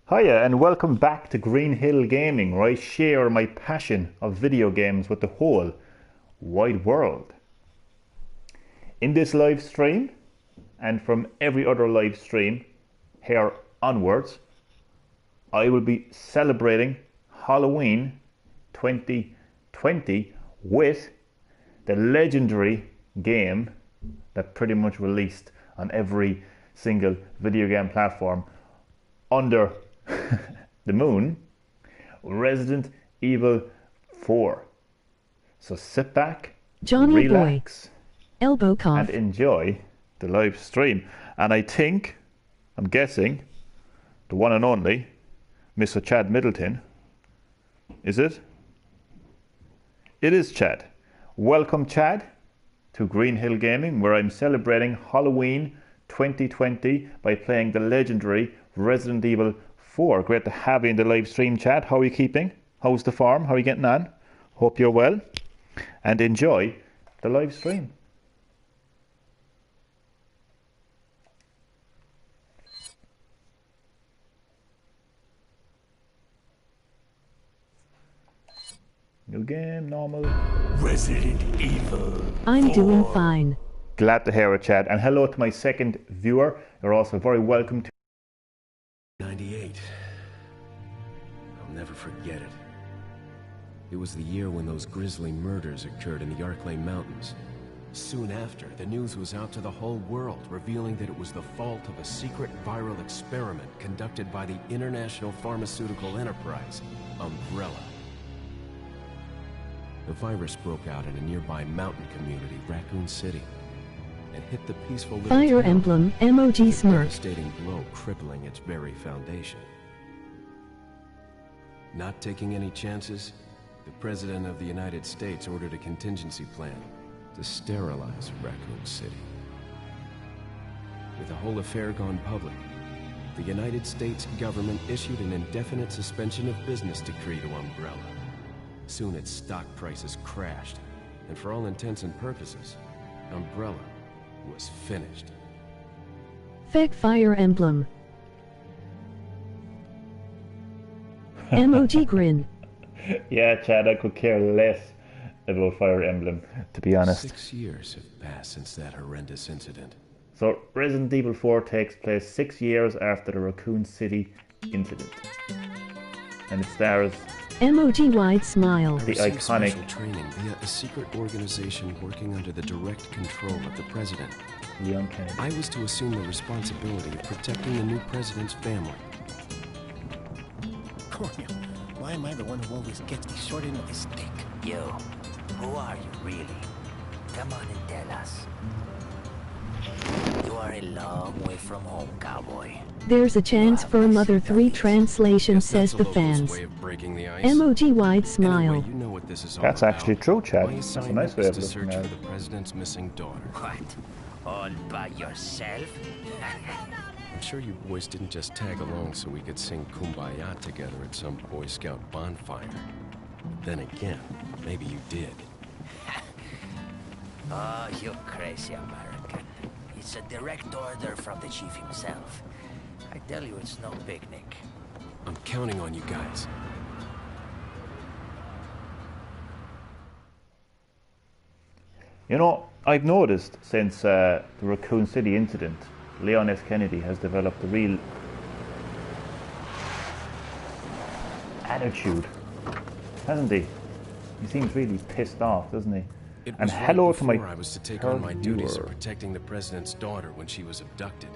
Hiya and welcome back to Green-HillGaming, where I share my passion of video games with the whole wide world. In this live stream, and from every other live stream here onwards, I will be celebrating Halloween 2020 with the legendary game that pretty much released on every single video game platform under the moon, Resident Evil 4. So sit back, Johnny relax, boy. Elbow cough. and enjoy the live stream. And I'm guessing, the one and only Mr. Chad Middleton. Is it? It is Chad. Welcome, Chad, to Green-HillGaming, where I'm celebrating Halloween 2020 by playing the legendary Resident Evil 4. Great to have you in the live stream, Chad. How are you keeping? How's the farm? How are you getting on? Hope you're well. And enjoy the live stream. New game, normal. Resident Evil. I'm 4. doing fine. Glad to hear it, Chad. And hello to my second viewer. You're also very welcome to 98. I'll never forget it. It was the year when those grisly murders occurred in the Arklay Mountains. Soon after, the news was out to the whole world, revealing that it was the fault of a secret viral experiment conducted by the international pharmaceutical enterprise, Umbrella. The virus broke out in a nearby mountain community, Raccoon City, and hit the peaceful little Fire town, emblem, emoji a smurf. devastating blow crippling its very foundation. Not taking any chances, the President of the United States ordered a contingency plan to sterilize Raccoon City. With the whole affair gone public, the United States government issued an indefinite suspension of business decree to Umbrella. Soon its stock prices crashed, and for all intents and purposes, Umbrella was finished. Fake fire emblem. Emoji grin. Yeah, Chad, I could care less about Fire Emblem, to be honest. 6 years have passed since that horrendous incident. So, Resident Evil 4 takes place 6 years after the Raccoon City incident. And it stars Emoji wide smile. the Received iconic special training via a secret organization working under the direct control of the president. Leon Kennedy. I was to assume the responsibility of protecting the new president's family. Cornel, why am I the one who always gets the short end of the stick? You, who are you really? Come on and tell us. You are a long way from home, cowboy. There's a chance for a Mother 3 translation, Guess says that's the a local's fans. way of breaking the ice. Emoji wide smile. Anyway, you know what this is all That's about. actually true, Chad. My That's a assignment nice way is of to looking search at for it. the president's missing daughter. What? All by yourself? I'm sure you boys didn't just tag along so we could sing Kumbaya together at some Boy Scout bonfire. Then again, maybe you did. Oh, you crazy American. It's a direct order from the chief himself. I tell you, it's no picnic. I'm counting on you guys. You know, I've noticed since the Raccoon City incident, Leon S. Kennedy has developed a real attitude, hasn't he? He seems really pissed off, doesn't he? It And was right hello to my before I was to take on my duties of viewer. protecting the president's daughter when she was abducted.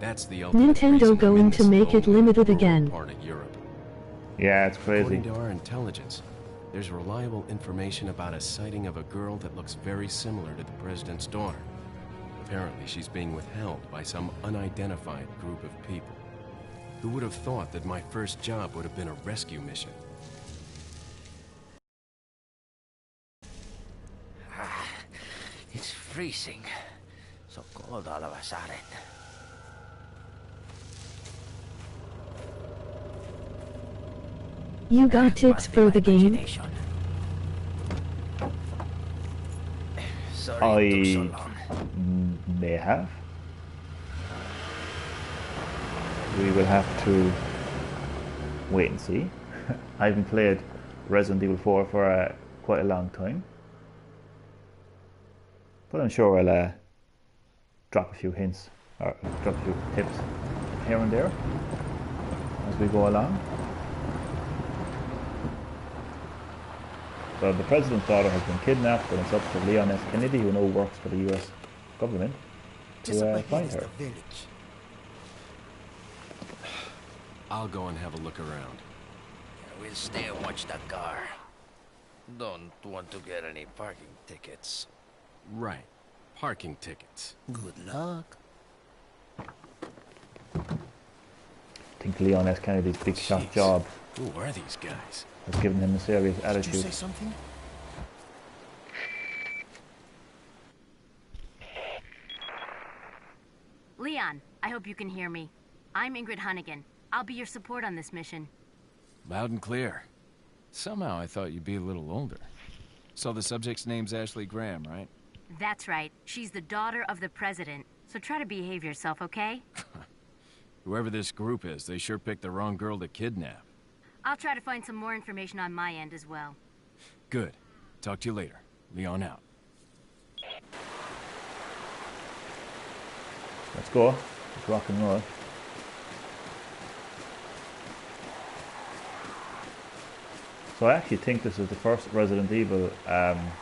That's the ultimate Nintendo reason I'm going in to this make it lonely limited rural again. part of Europe. Yeah, it's crazy. According to our intelligence, there's reliable information about a sighting of a girl that looks very similar to the president's daughter. Apparently, she's being withheld by some unidentified group of people. Who would have thought that my first job would have been a rescue mission? It's freezing. So cold all of a sudden. You got tips Must be for my the game? imagination. Sorry it took so long. May have. we will have to wait and see. I haven't played Resident Evil 4 for quite a long time, but I'm sure I'll drop a few hints or drop a few tips here and there as we go along. So the president's daughter has been kidnapped, and it's up to Leon S. Kennedy, who now works for the US government, to find her. I'll go and have a look around. We'll stay and watch the car. Don't want to get any parking tickets. Right. Parking tickets. Good luck. I think Leon S. Kennedy's big shot Jeez. job Who are these guys? has given him a serious Did you attitude. say something? Leon, I hope you can hear me. I'm Ingrid Hunnigan. I'll be your support on this mission. Loud and clear. Somehow I thought you'd be a little older. So the subject's name's Ashley Graham, right? That's right. She's the daughter of the president. So try to behave yourself, okay? Whoever this group is, they sure picked the wrong girl to kidnap. I'll try to find some more information on my end as well. Good. Talk to you later. Leon out. Let's go. Let's rock and roll. So I actually think this is the first Resident Evil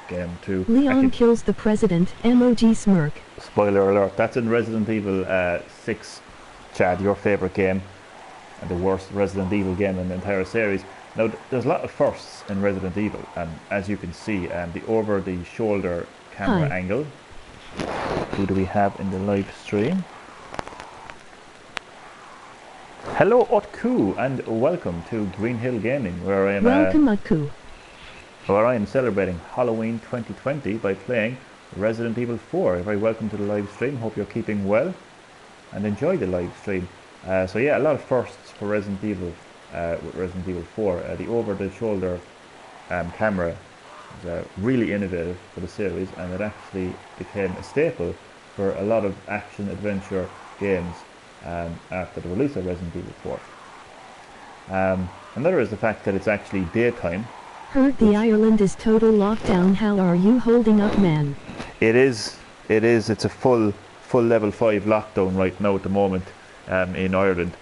game to... Leon actually, kills the president, emoji smirk. spoiler alert, that's in Resident Evil 6, Chad, your favourite game, and the worst Resident Evil game in the entire series. Now, there's a lot of firsts in Resident Evil, and as you can see, the over-the-shoulder camera Hi. angle. Who do we have in the live stream? Hello, Otku, and welcome to Green-HillGaming, where I am Welcome, Atku. where I am celebrating Halloween 2020 by playing Resident Evil 4. You're very welcome to the live stream. Hope you're keeping well and enjoy the live stream. So yeah, a lot of firsts for Resident Evil with Resident Evil 4. The over-the-shoulder camera is really innovative for the series, and it actually became a staple for a lot of action-adventure games after the release of Resident Evil 4. Another is the fact that it's actually daytime. Heard the Ireland is total lockdown. How are you holding up, man? It is. It's a full level 5 lockdown right now at the moment in Ireland.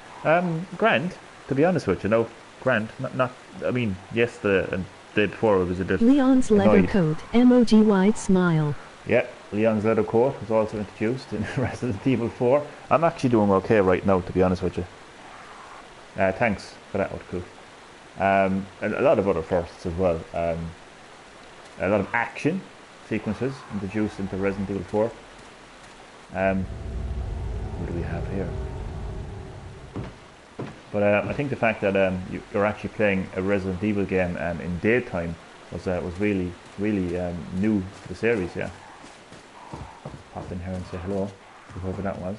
Grand, to be honest with you, no, grand. Not. I mean, yes, the day before it was a bit. Leon's leather annoyed. coat, emoji wide smile. Yeah, Leon's leather coat was also introduced in Resident Evil 4. I'm actually doing okay right now, to be honest with you. Thanks for that, Otku. And a lot of other firsts as well. A lot of action sequences introduced into Resident Evil 4. What do we have here? But I think the fact that you're actually playing a Resident Evil game in daytime was really new to the series. Yeah. Pop in here and say hello to whoever that was.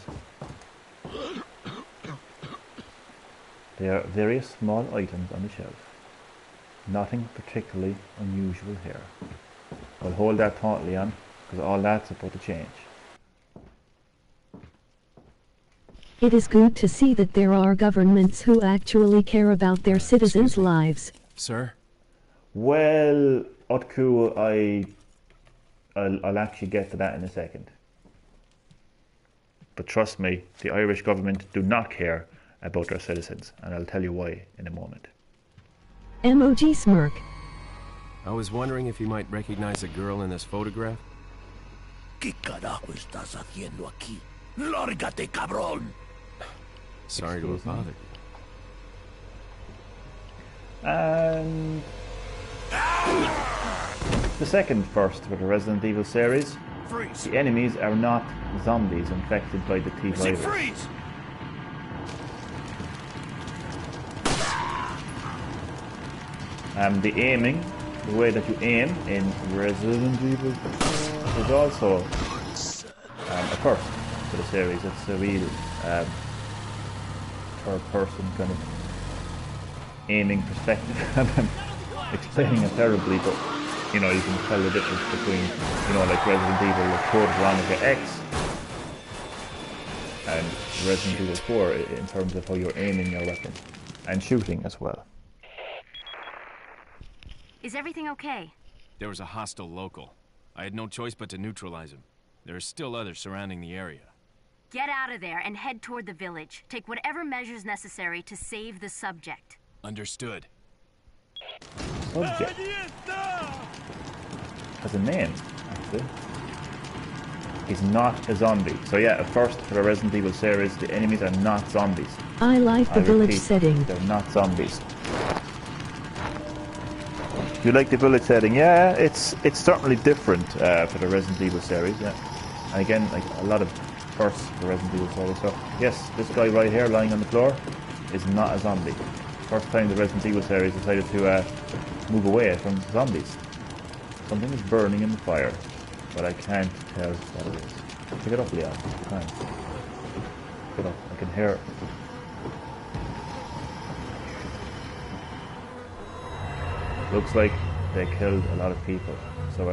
There are various small items on the shelf. Nothing particularly unusual here. I'll hold that thought, Leon, because all that's about to change. It is good to see that there are governments who actually care about their citizens' lives. Sir? Well, Otku, I'll actually get to that in a second. But trust me, the Irish government do not care about their citizens, and I'll tell you why in a moment. Emoji smirk. I was wondering if you might recognize a girl in this photograph. ¿Qué carajo estás haciendo aquí? ¡Lárgate, cabrón! Sorry to have Excuse me? bothered you. And the second first for the Resident Evil series, Freeze! the enemies are not zombies infected by the T I said virus. freeze! The aiming, the way that you aim in Resident Evil is also a first for the series. It's a real third person kind of aiming perspective. I'm explaining it terribly, but you know, you can tell the difference between, you know, like Resident Evil with Code Veronica X and Resident Evil 4 in terms of how you're aiming your weapon and shooting as well. Is everything okay? There was a hostile local. I had no choice but to neutralize him. There are still others surrounding the area. Get out of there and head toward the village. Take whatever measures necessary to save the subject. Understood. Subject has a name, actually. He's not a zombie. So yeah, first for the Resident Evil series, the enemies are not zombies. I like the village repeat, setting. They're not zombies. You like the village setting? Yeah, it's certainly different for the Resident Evil series. Yeah, and again, like a lot of firsts for the Resident Evil series. So yes, this guy right here lying on the floor is not a zombie. First time the Resident Evil series decided to move away from zombies. Something is burning in the fire, but I can't tell what it is. Pick it up, Leon. Come on. Pick it up. I can hear it. Looks like they killed a lot of people. So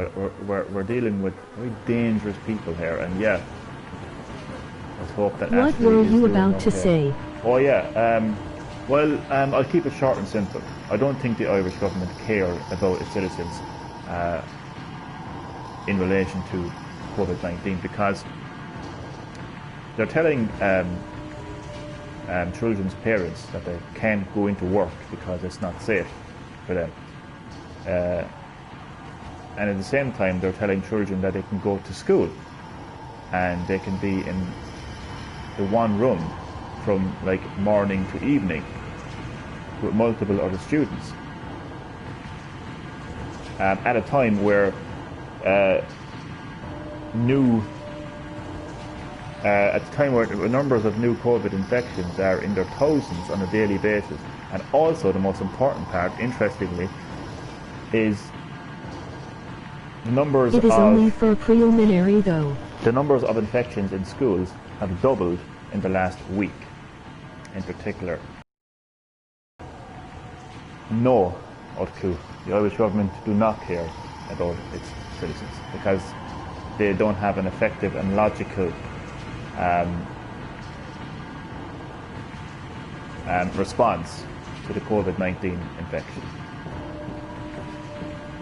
we're dealing with very dangerous people here, and yeah. Let's hope that What Ashley were is you doing about to okay. say? Oh yeah, well, I'll keep it short and simple. I don't think the Irish government care about its citizens in relation to COVID-19 because they're telling children's parents that they can't go into work because it's not safe for them. And at the same time, they're telling children that they can go to school and they can be in the one room from like morning to evening with multiple other students at a time where numbers of new COVID infections are in their thousands on a daily basis. And also the most important part, interestingly, is the numbers It is only for preliminary though. The numbers of infections in schools have doubled in the last week. In particular, no, Otku, the Irish government do not care about its citizens because they don't have an effective and logical response to the COVID-19 infection.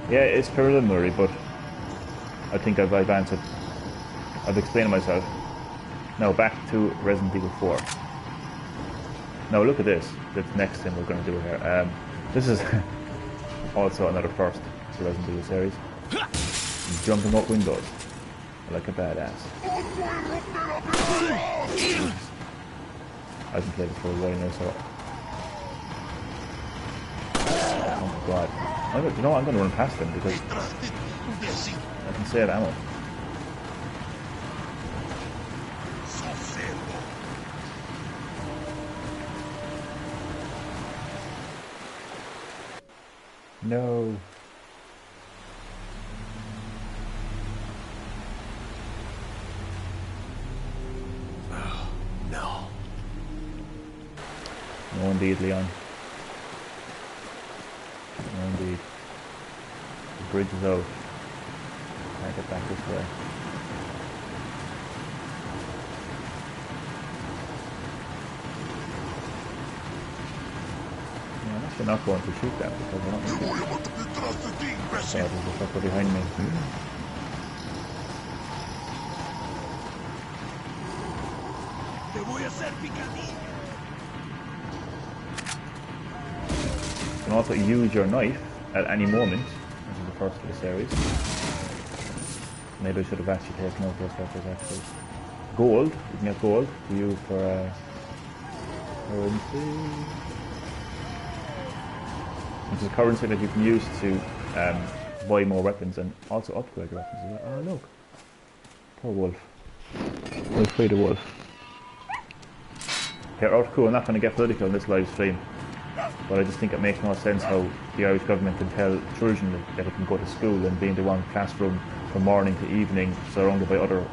Yeah, it's preliminary, but I think I've answered. I've explained myself. Now back to Resident Evil 4. Now look at this. The next thing we're going to do here. This is also another first for the Resident Evil series. Jumping up windows like a badass. I haven't played it for a while now, so. Oh my god. You know what? I'm going to run past them because I can save ammo. No. Oh, no. No indeed, Leon. No indeed. The bridge is out. Can't get back this way. Yeah, I'm actually not going to shoot them because I don't think there's a fucker behind me. You can also use your knife at any moment. This is the first of the series. Maybe I should have actually taken out those weapons actually. Gold, you can get gold to use for currency. Which is currency that you can use to buy more weapons and also upgrade your weapons as well. Oh look. Poor wolf. We'll free the wolf. Okay, cool, I'm not going to get political in this live stream. But I just think it makes no sense how the Irish government can tell children that they can go to school and be in the one classroom from morning to evening surrounded by other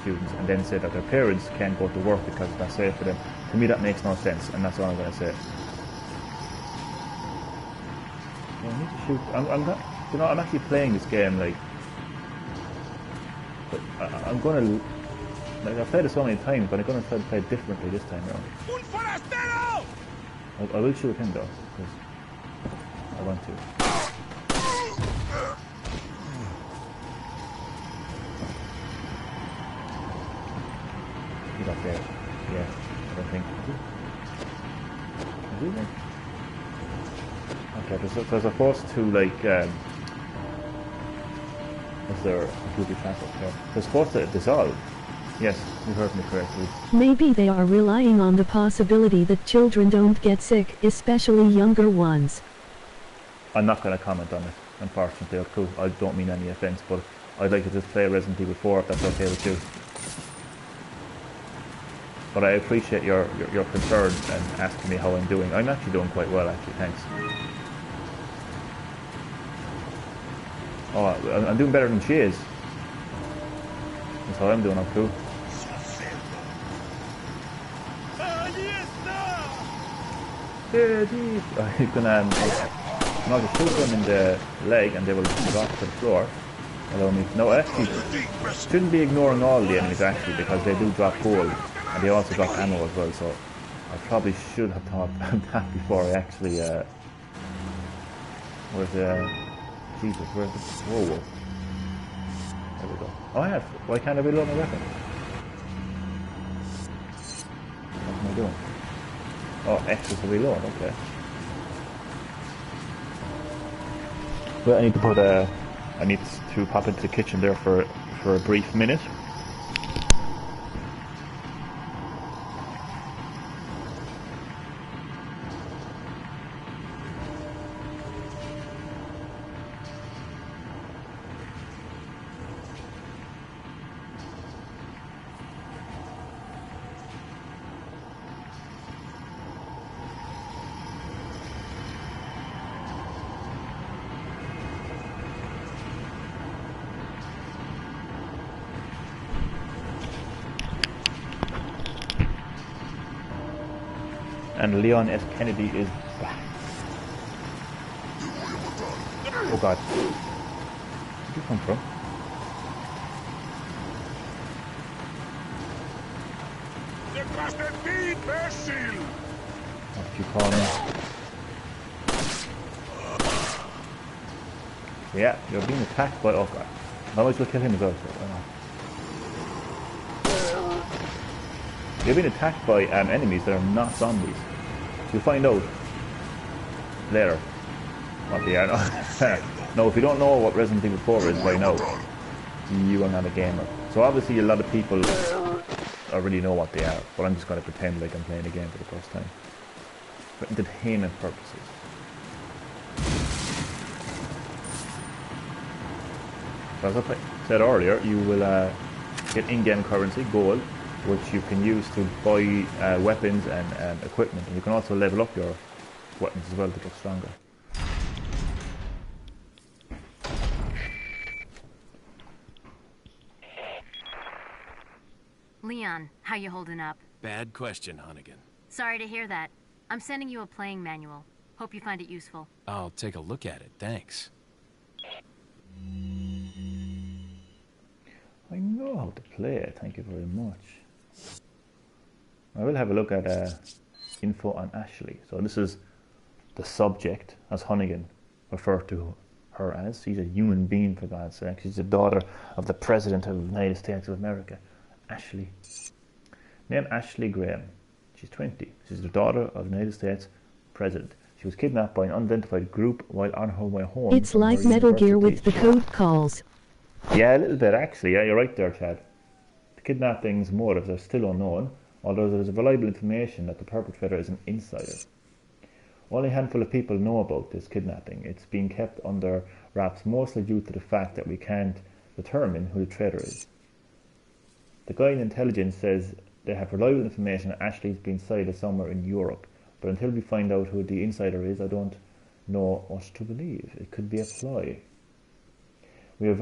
students and then say that their parents can't go to work because it's not safe for them. To me that makes no sense and that's all I'm going to say. I need to shoot. I'm actually playing this game like... But I'm going to Like, I've played it so many times, but I'm going to try to play it differently this time around. I will shoot him though, because I want to. He's up there. Yeah, I don't think. Is he there? Okay, there's a force to like. Is there a goopy track up there? They're supposed to dissolve. Yes, you heard me correctly. Maybe they are relying on the possibility that children don't get sick, especially younger ones. I'm not going to comment on it, unfortunately. I don't mean any offence, but I'd like to just play Resident Evil 4 if that's okay with you. But I appreciate your concern and asking me how I'm doing. I'm actually doing quite well, actually, thanks. Oh, I'm doing better than she is. That's how I'm doing up too. You can just shoot them in the leg and they will drop to the floor. Allow me. No, actually, shouldn't be ignoring all the enemies actually, because they do drop gold and they also drop ammo as well. So I probably should have thought about that before I actually. Where's Jesus? Where's the whoa? There we go. Oh, I have. Why can't I reload my weapon? What am I doing? Oh, X is to reload, okay. Well, I need to pop into the kitchen there for a brief minute. And Leon S. Kennedy is back. Oh god. Where'd you come from? What did you call me? Yeah, you're being attacked by... Oh god. I always will kill him as well, so why not? You're being attacked by enemies that are not zombies. You'll find out later what they are. No, if you don't know what Resident Evil 4 is by now, you are not a gamer. So obviously a lot of people already know what they are, but I'm just going to pretend like I'm playing a game for the first time. For entertainment purposes. As I said earlier, you will get in-game currency, gold, which you can use to buy weapons and equipment, and you can also level up your weapons as well to get stronger. Leon, how you holding up? Bad question, Hunnigan. Sorry to hear that. I'm sending you a playing manual. Hope you find it useful. I'll take a look at it, thanks. I know how to play it, thank you very much. I will have a look at info on Ashley. So this is the subject, as Hunnigan referred to her as. She's a human being, for God's sake. She's the daughter of the President of the United States of America, Ashley. Named Ashley Graham. She's 20. She's the daughter of the United States President. She was kidnapped by an unidentified group while on her way home. It's like Metal Gear with the code calls. Yeah, a little bit actually. Yeah, you're right there, Chad. The kidnapping's motives are still unknown, although there is reliable information that the perpetrator is an insider. Only a handful of people know about this kidnapping. It's being kept under wraps mostly due to the fact that we can't determine who the traitor is. The guy in intelligence says they have reliable information that Ashley's been sighted somewhere in Europe, but until we find out who the insider is, I don't know what to believe. It could be a ploy. We have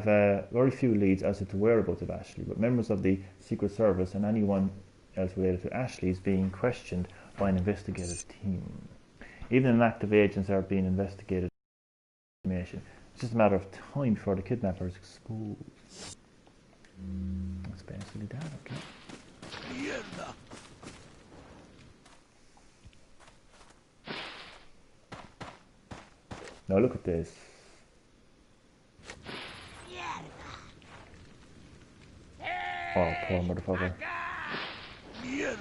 very few leads as to the whereabouts of Ashley, but members of the Secret Service and anyone else related to Ashley is being questioned by an investigative team. Even inactive agents are being investigated. It's just a matter of time before the kidnapper is exposed. That's basically that, okay. Now look at this. Oh, poor motherfucker.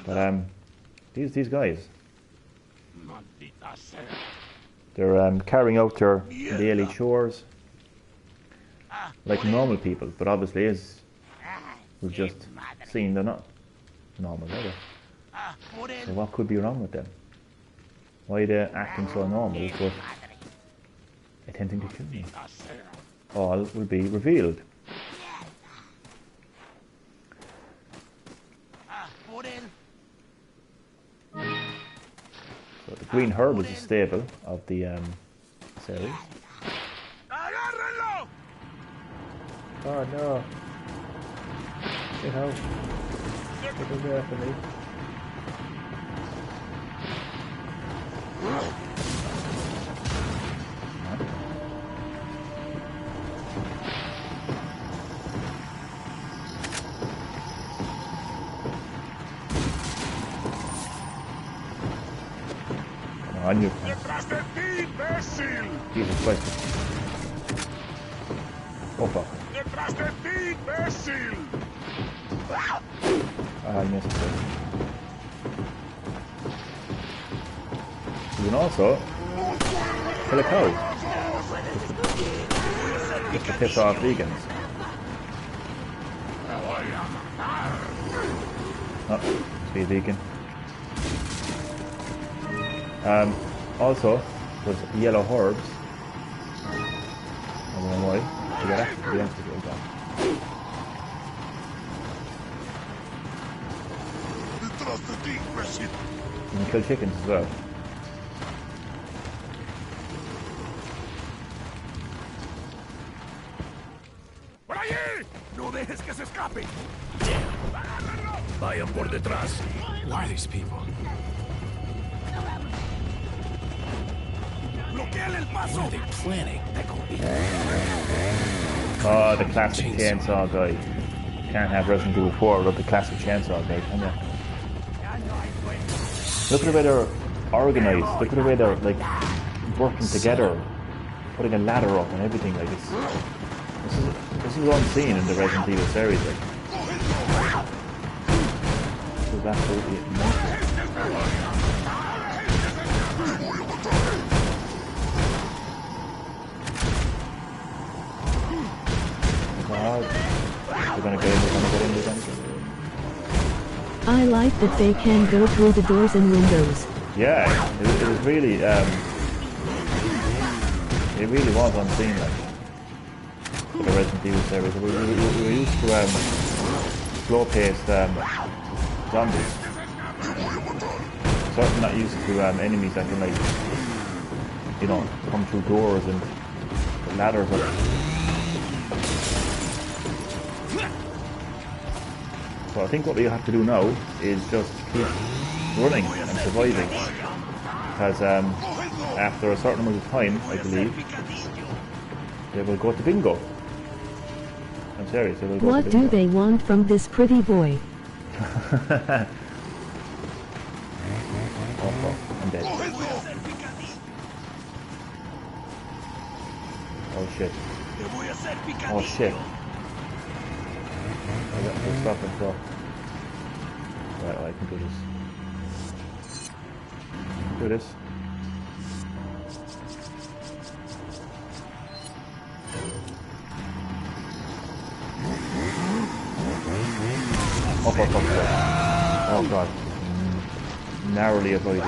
But these guys, they're carrying out their daily chores like normal people, but obviously, as we've just seen, they're not normal, are they? So what could be wrong with them? Why are they acting so normal but attempting to kill me? All will be revealed. So the green herb is a staple of the series. Oh no! Get out! Get away from me! Come on, you! Jesus Christ! Oh fuck! I missed it. You can also kill a cow just to piss off vegans. Oh, be vegan. Also, there's yellow herbs. I don't know why. Together, we have to go down. You can kill chickens as well. ¡Por allí! ¡No dejes que se escape! Vayan por detrás. Who are these people? ¡Bloqueale el paso! What are they planning? Oh, the classic chainsaw guy. Can't have Resident Evil 4 without the classic chainsaw guy, can you? Look at the way they're organised. Look at the way they're like working together, putting a ladder up and everything. Like this is unseen in the Resident Evil series. Like this is absolutely amazing. We're gonna get in. I like that they can go through the doors and windows. Yeah, it was really, it really was unseen, like, for the Resident Evil series. We were used to slow-paced zombies. Certainly not used to enemies that can, like, you know, come through doors and ladders up. So I think what we have to do now is just keep running and surviving, because after a certain amount of time, I believe, they will go to bingo. I'm serious, they will go What to bingo. do they want from this pretty boy? Oh fuck, I'm dead. Oh shit. Oh shit. I got to stop and go. Right, I can do this. Do this. Oh fuck, fuck, fuck. Oh god. Narrowly avoided.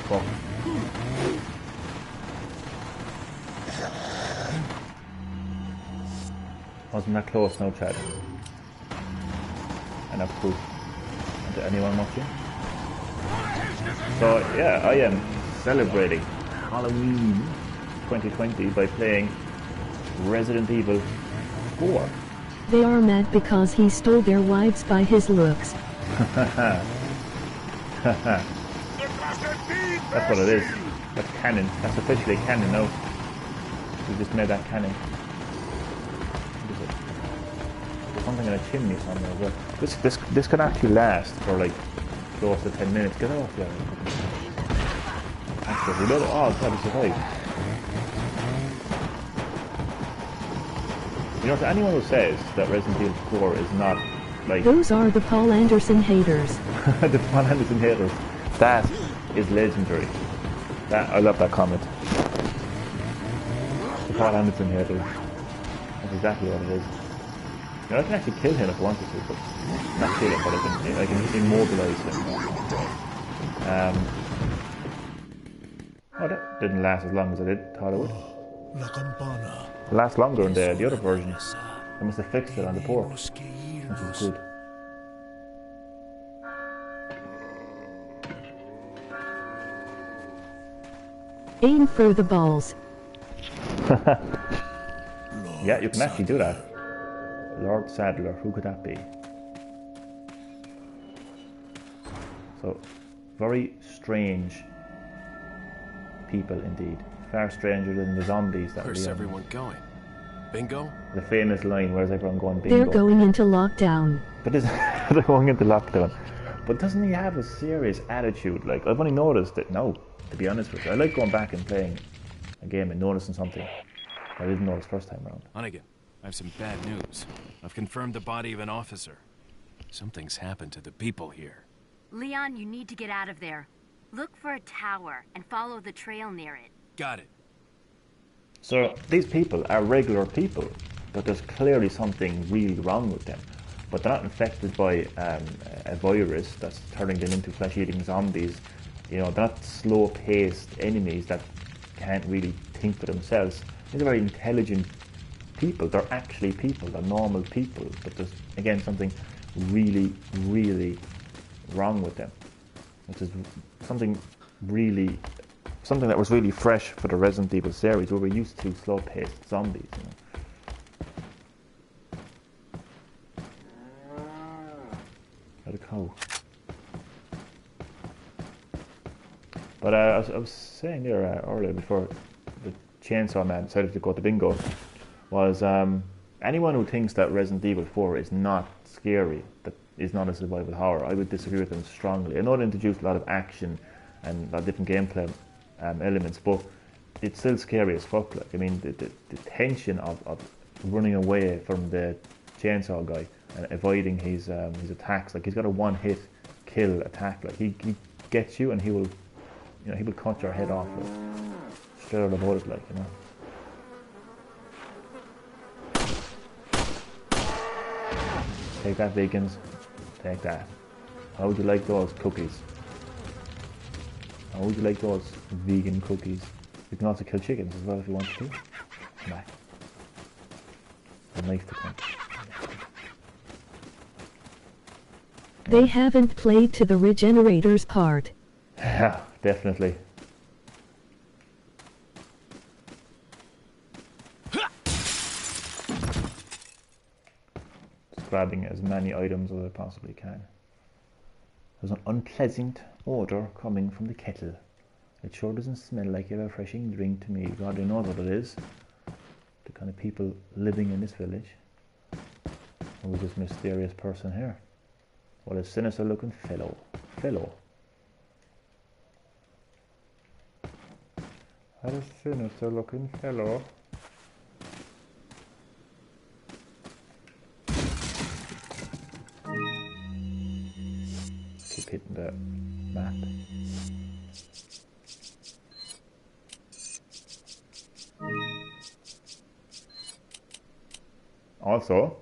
Fuck. Wasn't that close now, Chad? Enough proof. And to anyone watching? So yeah, I am celebrating Halloween 2020 by playing Resident Evil 4. They are mad because he stole their wives by his looks. That's what it is. That's canon. That's officially canon now. We just made that canon. something in a chimney somewhere as well. This can actually last for like close to 10 minutes. Get off there. Actually, reload it. Oh, God, he survived. You know, to anyone who says that Resident Evil 4 is not like... Those are the Paul Anderson haters. The Paul Anderson haters. That is legendary. I love that comment. The Paul Anderson haters. That's exactly what it is. You know, I can actually kill him if I wanted to, but not kill him, but I can immobilize him. Oh, that didn't last as long as I thought it would. It lasts longer in the other version. They must have fixed it on the port, which is good. Aim for the balls. Yeah, you can actually do that. Lord Sadler, who could that be? So, very strange people indeed. Far stranger than the zombies that Where's everyone going? Bingo? The famous line, where's everyone going bingo? They're going into lockdown. But they're going into lockdown. But doesn't he have a serious attitude? Like, I've only noticed it now, to be honest with you. I like going back and playing a game and noticing something I didn't notice first time around. Hunnigan, I have some bad news. I've confirmed the body of an officer. Something's happened to the people here. Leon, you need to get out of there. Look for a tower and follow the trail near it. Got it. So these people are regular people, but there's clearly something really wrong with them. But they're not infected by a virus that's turning them into flesh-eating zombies. You know, they're not slow-paced enemies that can't really think for themselves. These are very intelligent people. They're actually people. They're normal people. But there's, again, something really, really wrong with them. Which is something that was really fresh for the Resident Evil series, where we're used to slow-paced zombies, you know. Got a cow. But I was saying there earlier, before the chainsaw man decided to go to bingo, was anyone who thinks that Resident Evil 4 is not scary, that is not a survival horror, I would disagree with them strongly. I know it introduced a lot of action and a lot of different gameplay elements, but it's still scary as fuck. Like, I mean, the tension of running away from the chainsaw guy and avoiding his attacks. Like, he's got a one-hit kill attack. Like, he gets you and he will cut your head off, like, straight out of bullet, like, you know. Take that, vegans. Take that. How would you like those cookies? How would you like those vegan cookies? You can also kill chickens as well if you want to. Come back. A knife to come. They haven't played to the regenerators part. Yeah, definitely. Just grabbing as many items as I possibly can. There's an unpleasant odour coming from the kettle. It sure doesn't smell like a refreshing drink to me. God only knows what it is. The kind of people living in this village. And with this mysterious person here. What a sinister looking fellow. What a sinister looking fellow. Keep hitting the map. Also,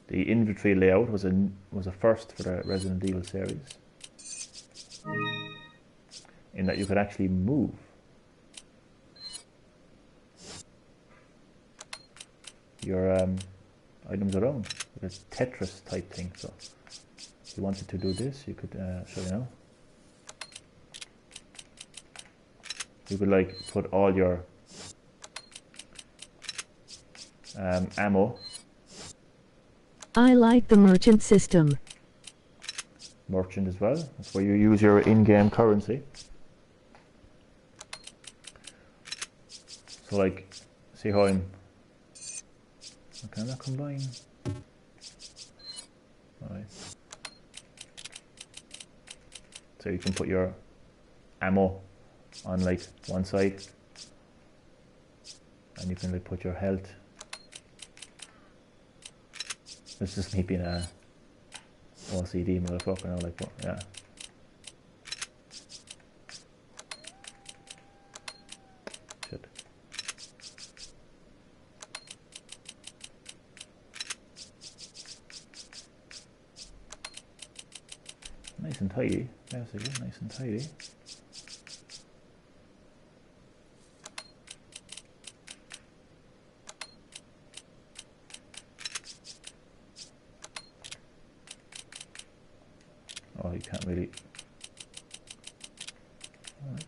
the inventory layout was a first for the Resident Evil series, in that you could actually move. Your items around. It's Tetris type thing. So, if you wanted to do this, you could show you now. You could like put all your ammo. I like the merchant system. Merchant as well. That's where you use your in-game currency. So like, see how I'm Okay, I'm not combine. Alright. So you can put your ammo on like one side, and you can like put your health. It's just me being a OCD motherfucker now, like, what? Yeah. Shit. Nice and tidy, basically, nice and tidy. Oh, you can't really. Alright.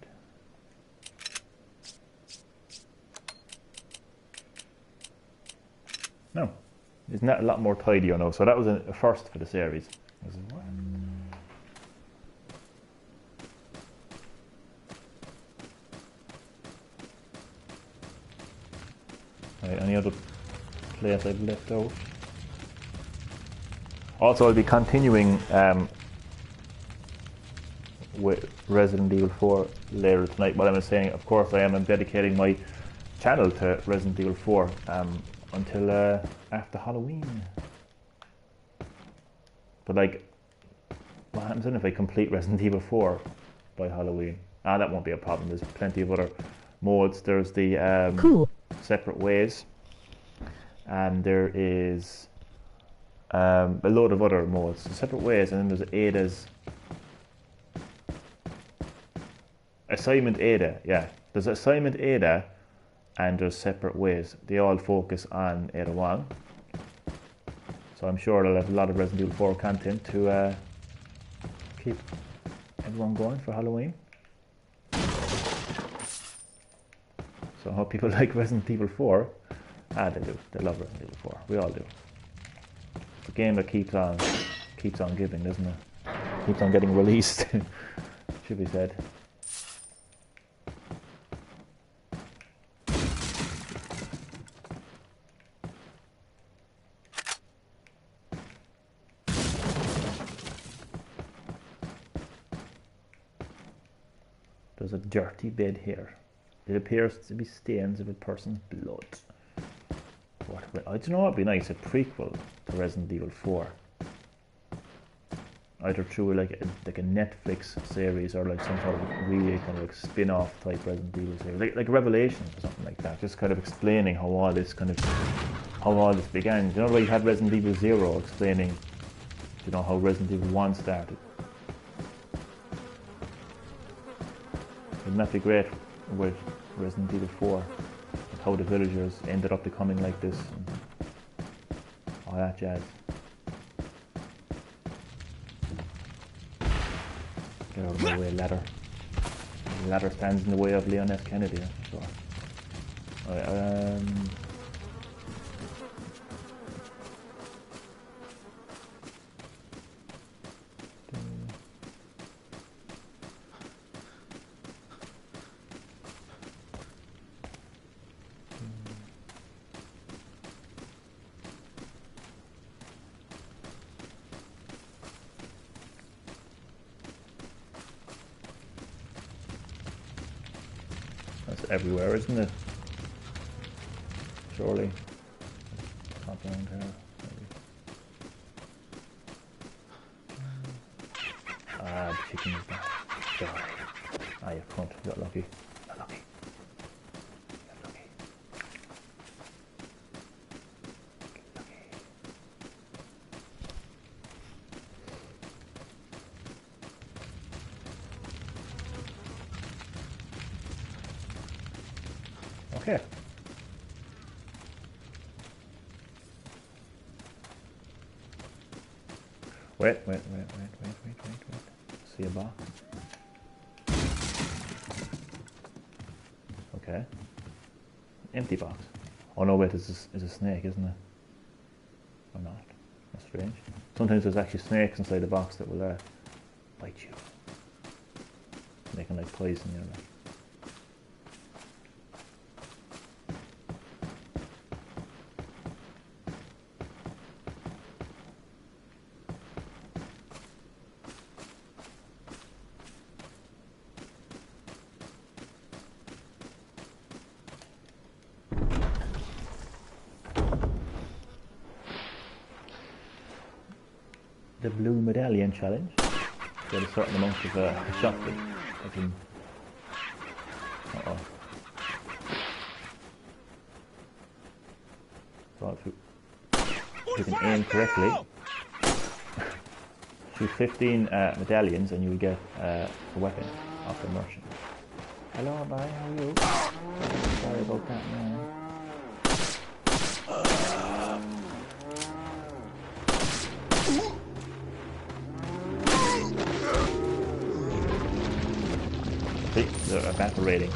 No, isn't that a lot more tidy, now? So that was a first for the series. Right, any other players I've left out? Also, I'll be continuing with Resident Evil 4 later tonight. What I'm saying, of course, I am dedicating my channel to Resident Evil 4 until after Halloween. But like, what happens then if I complete Resident Evil 4 by Halloween? That won't be a problem. There's plenty of other modes. There's the Cool. Separate Ways, and there is a load of other modes. So Separate Ways, and then there's Ada's Assignment Ada. Yeah, there's Assignment Ada, and there's Separate Ways. They all focus on Ada Wong. So I'm sure they'll have a lot of Resident Evil 4 content to keep everyone going for Halloween. So I hope people like Resident Evil 4. They do. They love Resident Evil 4. We all do. It's a game that keeps on giving, doesn't it? Keeps on getting released. Should be said. There's a dirty bed here. It appears to be stains of a person's blood. I don't know what would be nice, a prequel to Resident Evil 4. Either through like a Netflix series or like some sort of really kind of like spin-off type Resident Evil series. Like Revelations or something like that. Just kind of explaining how all this began. You know, like you had Resident Evil 0 explaining, you know, how Resident Evil 1 started. Wouldn't that be great with Resident Evil 4? Like how the villagers ended up becoming like this and all that jazz. Get out of my way, ladder. The ladder stands in the way of Leon F. Kennedy, that's for sure. Alright, that's everywhere, isn't it? Surely. Top around here, maybe. The chicken is there. Die. You cunt. You got lucky. Got lucky. Got lucky. Got lucky. Okay. Wait. See a box? Okay. Empty box. Oh no, wait, it's a snake, isn't it? Or not? That's strange. Sometimes there's actually snakes inside the box that will bite you. They can like poison you. Like. the blue medallion challenge. Get a certain amount of shot with. I can. Uh-oh. So if you can aim correctly, shoot 15 medallions and you'll get a weapon off the merchant. Hello, bye, how are you? Sorry about that, man. See, they're evaporating.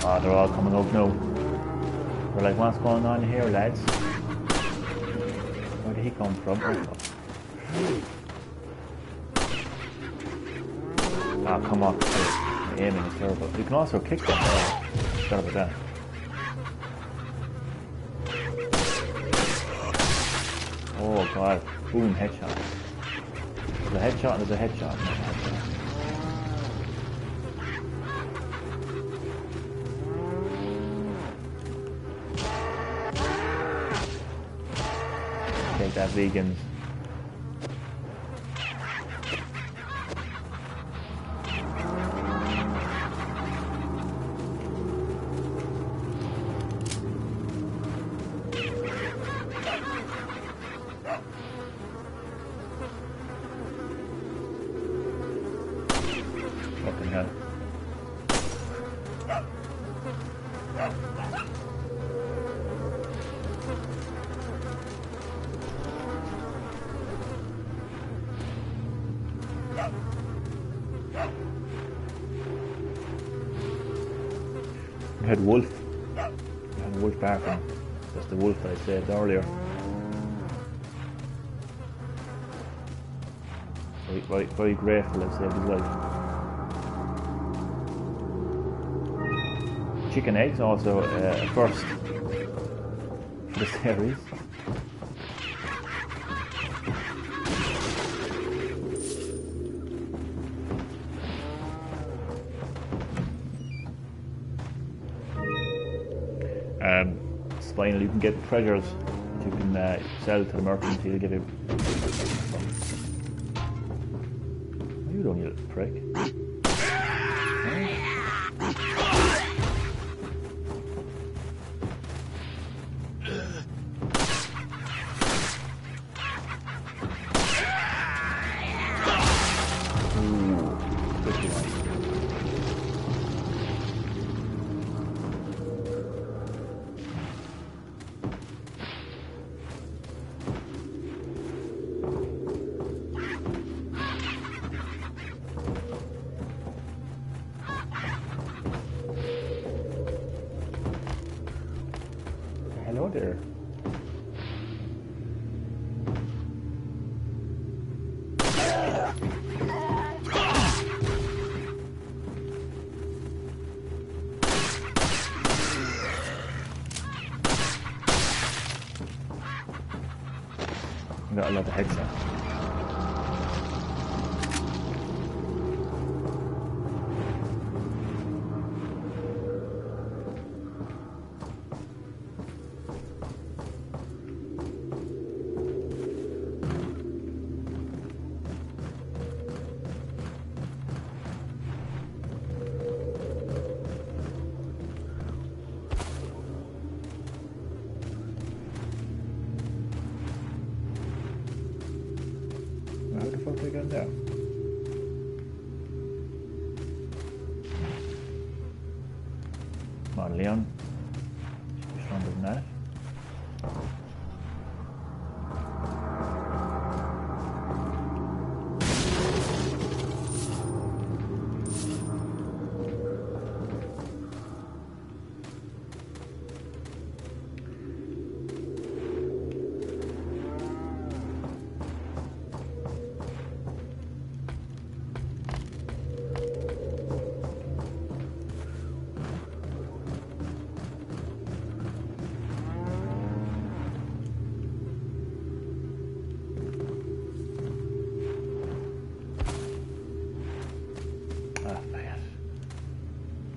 Oh, they're all coming up now. They're like, what's going on here, lads? Where did he come from? Oh, come on. The aiming is terrible. You can also kick them. Forgot about that. Oh god. Boom, headshot. There's a headshot and there's a headshot. Take that, vegans. Fucking hell. We had wolf. We had a wolf barking. That's the wolf that I saved earlier. Very grateful I saved his life. Chicken eggs also a first for the series. Finally, you can get treasures that you can sell to the merchant. He'll give you. You don't need a prick. Hello there. Got a lot of headset. How the fuck did I get there? Come on, Leon. You're stronger than that.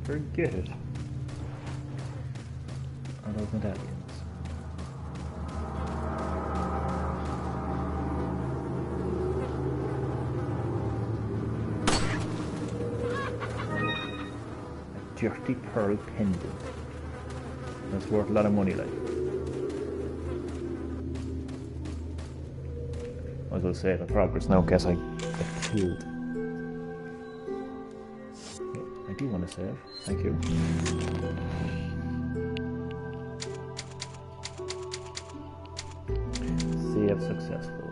Forget it. Are those medallions? A dirty pearl pendant. That's worth a lot of money, like. Might as well save my progress now in case I get killed. I do want to save. Thank you. Save successful.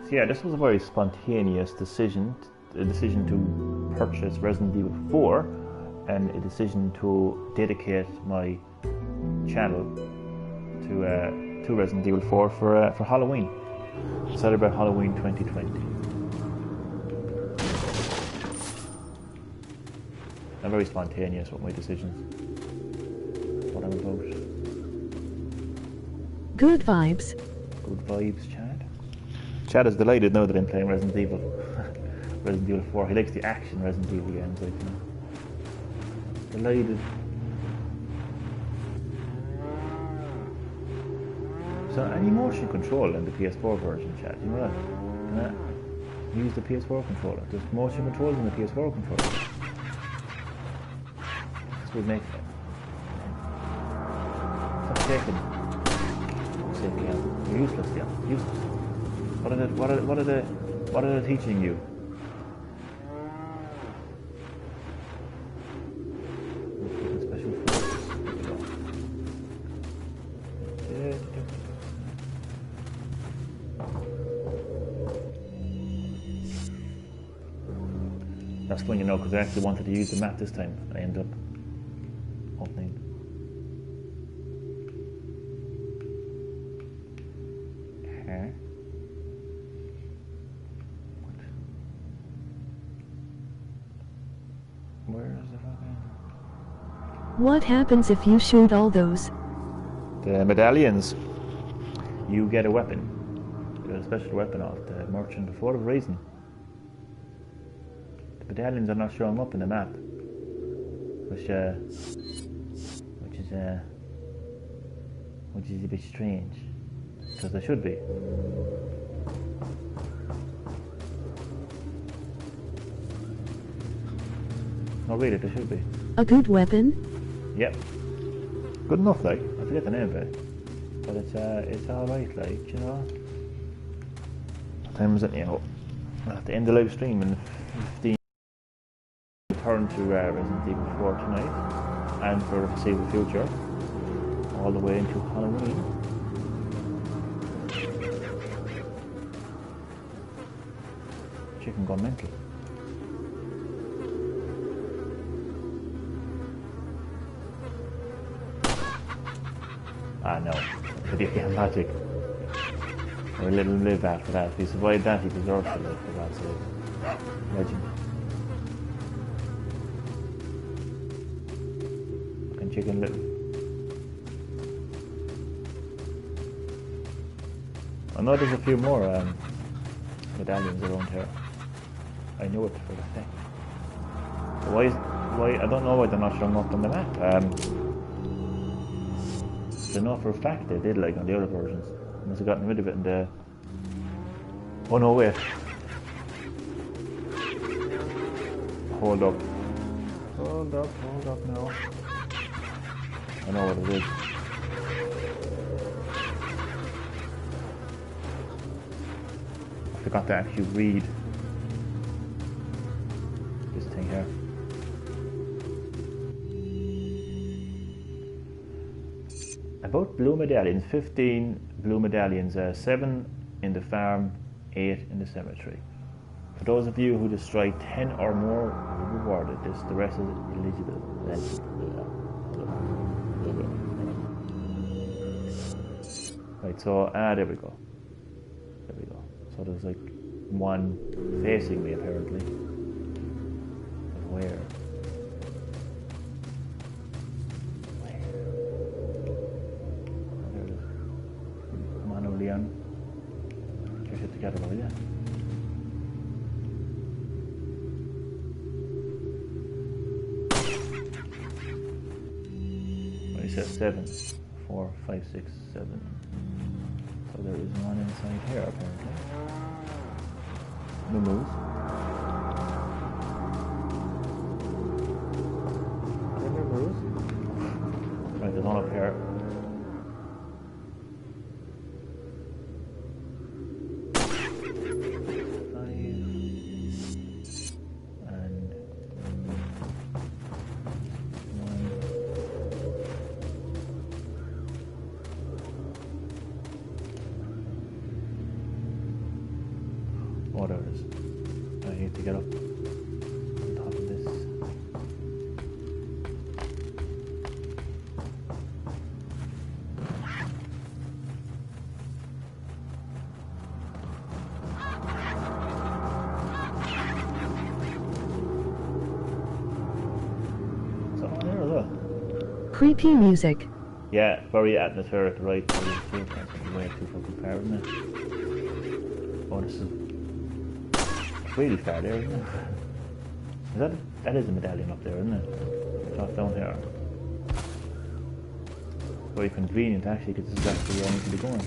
So yeah, this was a very spontaneous decision. A decision to purchase Resident Evil 4 and a decision to dedicate my channel to Resident Evil 4 for Halloween. Celebrate Halloween 2020. I'm very spontaneous with my decisions. That's what I'm about. Good vibes. Good vibes, Chad. Chad is delighted now that I'm playing Resident Evil. Resident Evil 4. He likes the action Resident Evil games, like, you know. Delighted. So any motion control in the PS4 version, Chad, you know that? Use the PS4 controller. There's motion controls in the PS4 controller. This would make it. Stop shaking. You're useless, yeah. Useless. What are they teaching you? Special forces. That's when you know, because I actually wanted to use the map this time. I ended up opening. Okay. Where is the fucking... What happens if you shoot all those? The medallions. You get a weapon. You get a special weapon off the merchant for whatever reason. The medallions are not showing up in the map, which is a bit strange, because they should be. No, really, they should be. A good weapon? Yep. Good enough, like. I forget the name of it, but it's all right, like, you know. What time is it now? At the end of the live stream in 15. Return to Resident Evil 4 tonight, and for the foreseeable future, all the way into Halloween. Chicken gone mental. Ah no, video game magic. Or let him live after that. If he survived that, he deserves to live, for God's sake. Legend. Fucking Chicken Little. I know there's a few more medallions around here. I know it for a fact. Why? I don't know why they're not showing up on the map. I know for a fact they did, like on the other versions. They must have gotten rid of it in the... Oh no, wait. Hold up. Hold up now. I know what it is. I forgot to actually read this thing here. About blue medallions, 15 blue medallions, 7 in the farm, 8 in the cemetery. For those of you who destroy 10 or more, will be rewarded this. The rest is eligible. Right, so, there we go. There we go. So there's like one facing me apparently. But where? Leon, get your shit together, will ya? It says 7, 4, 5, 6, 7. So there is one inside here apparently. No moves. No moves. Right, there's one up here. Oh, there it is. I need to get up on top of this. Someone there as well. Creepy music. Yeah, very atmospheric, right? Way too fucking far, isn't it? Oh, this is really far there, isn't it? That is a medallion up there, isn't it? Drop down here. Very convenient actually, because this is actually where I need to be going.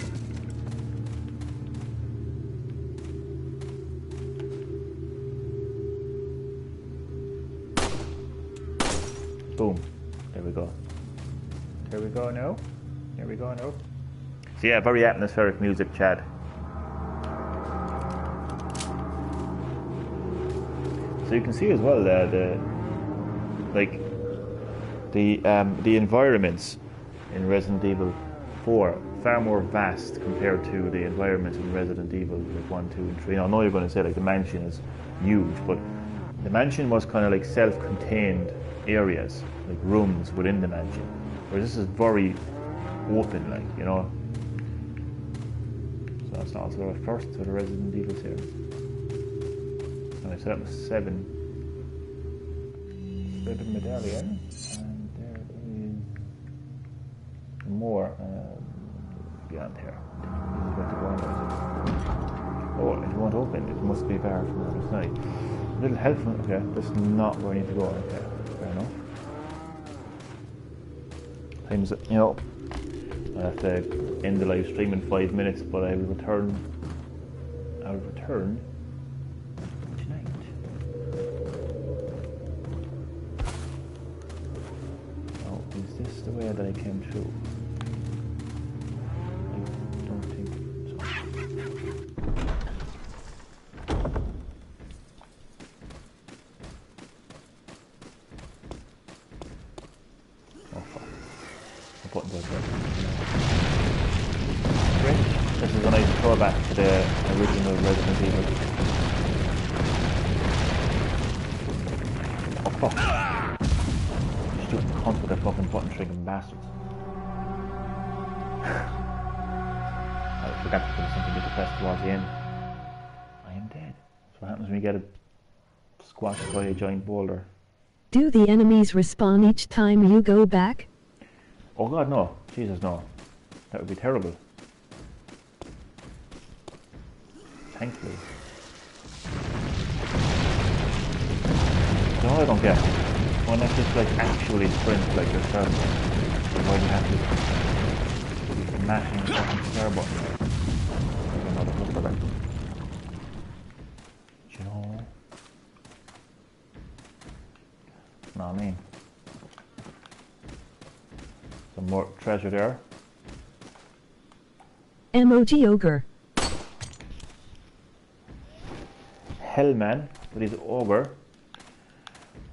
Boom. There we go. There we go now. There we go now. So yeah, very atmospheric music, Chad. So you can see as well the environments in Resident Evil 4 far more vast compared to the environments in Resident Evil like 1, 2, and 3. Now, I know you're going to say like the mansion is huge, but the mansion was kind of like self-contained areas, like rooms within the mansion. Whereas this is very open, like, you know. So that's also our first to the Resident Evil series. And I said that was 7 medallion, and there is more beyond here. This is where to go on, is it? Oh, if you want to open it, must be barred from the other side. Little helpful. Okay, that's not where I need to go. Okay, fair enough. Times, you know, I have to end the live stream in 5 minutes, but I will return. Tonight. Oh, is this the way that I came through? I don't think so. Oh fuck. The button does that. Great. This is a nice throwback to the original Resident Evil. Oh fuck. Stupid cunt with their fucking button triggering bastards. I forgot to put something to press towards the end. I am dead. That's what happens when you get squashed by a giant boulder. Do the enemies respawn each time you go back? Oh god, no. Jesus, no. That would be terrible. Thankfully. No, I don't get. Why not just like actually sprint like yourself? Why do you have to be mashing the fucking square button? Like another hooker like. Do you know? Know what I mean? Some more treasure there. Emoji ogre. Hellman, with his ogre.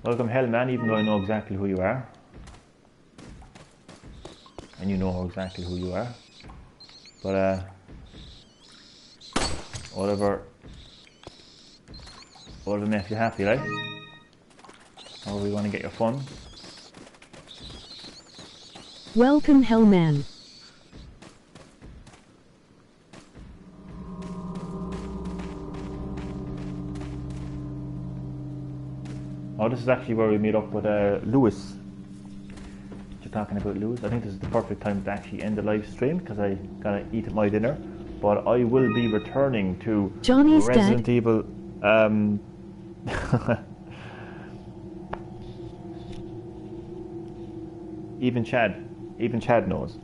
Welcome, Hellman, even though I know exactly who you are. And you know exactly who you are. But, whatever makes you happy, right? Or we want to get your fun. Welcome, Hellman. Oh, this is actually where we meet up with Lewis. You're talking about Lewis. I think this is the perfect time to actually end the live stream because I gotta eat my dinner. But I will be returning to Johnny's Resident dead. Evil. Even Chad, Even Chad knows.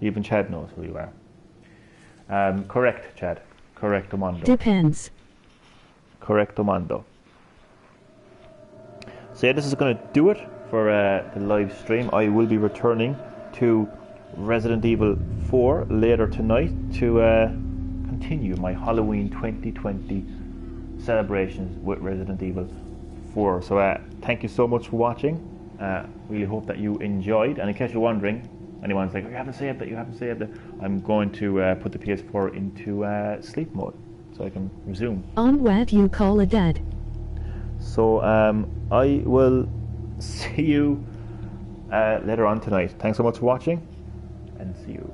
Even Chad knows who you are. Correct, Chad. Correctomondo. Depends. Correctomondo. So yeah, this is going to do it for the live stream. I will be returning to Resident Evil 4 later tonight to continue my Halloween 2020 celebrations with Resident Evil 4. So thank you so much for watching. Really hope that you enjoyed. And in case you're wondering, anyone's like, oh, you haven't saved it, I'm going to put the PS4 into sleep mode so I can resume. On what you call a dad. So I will see you later on tonight. Thanks so much for watching, and see you.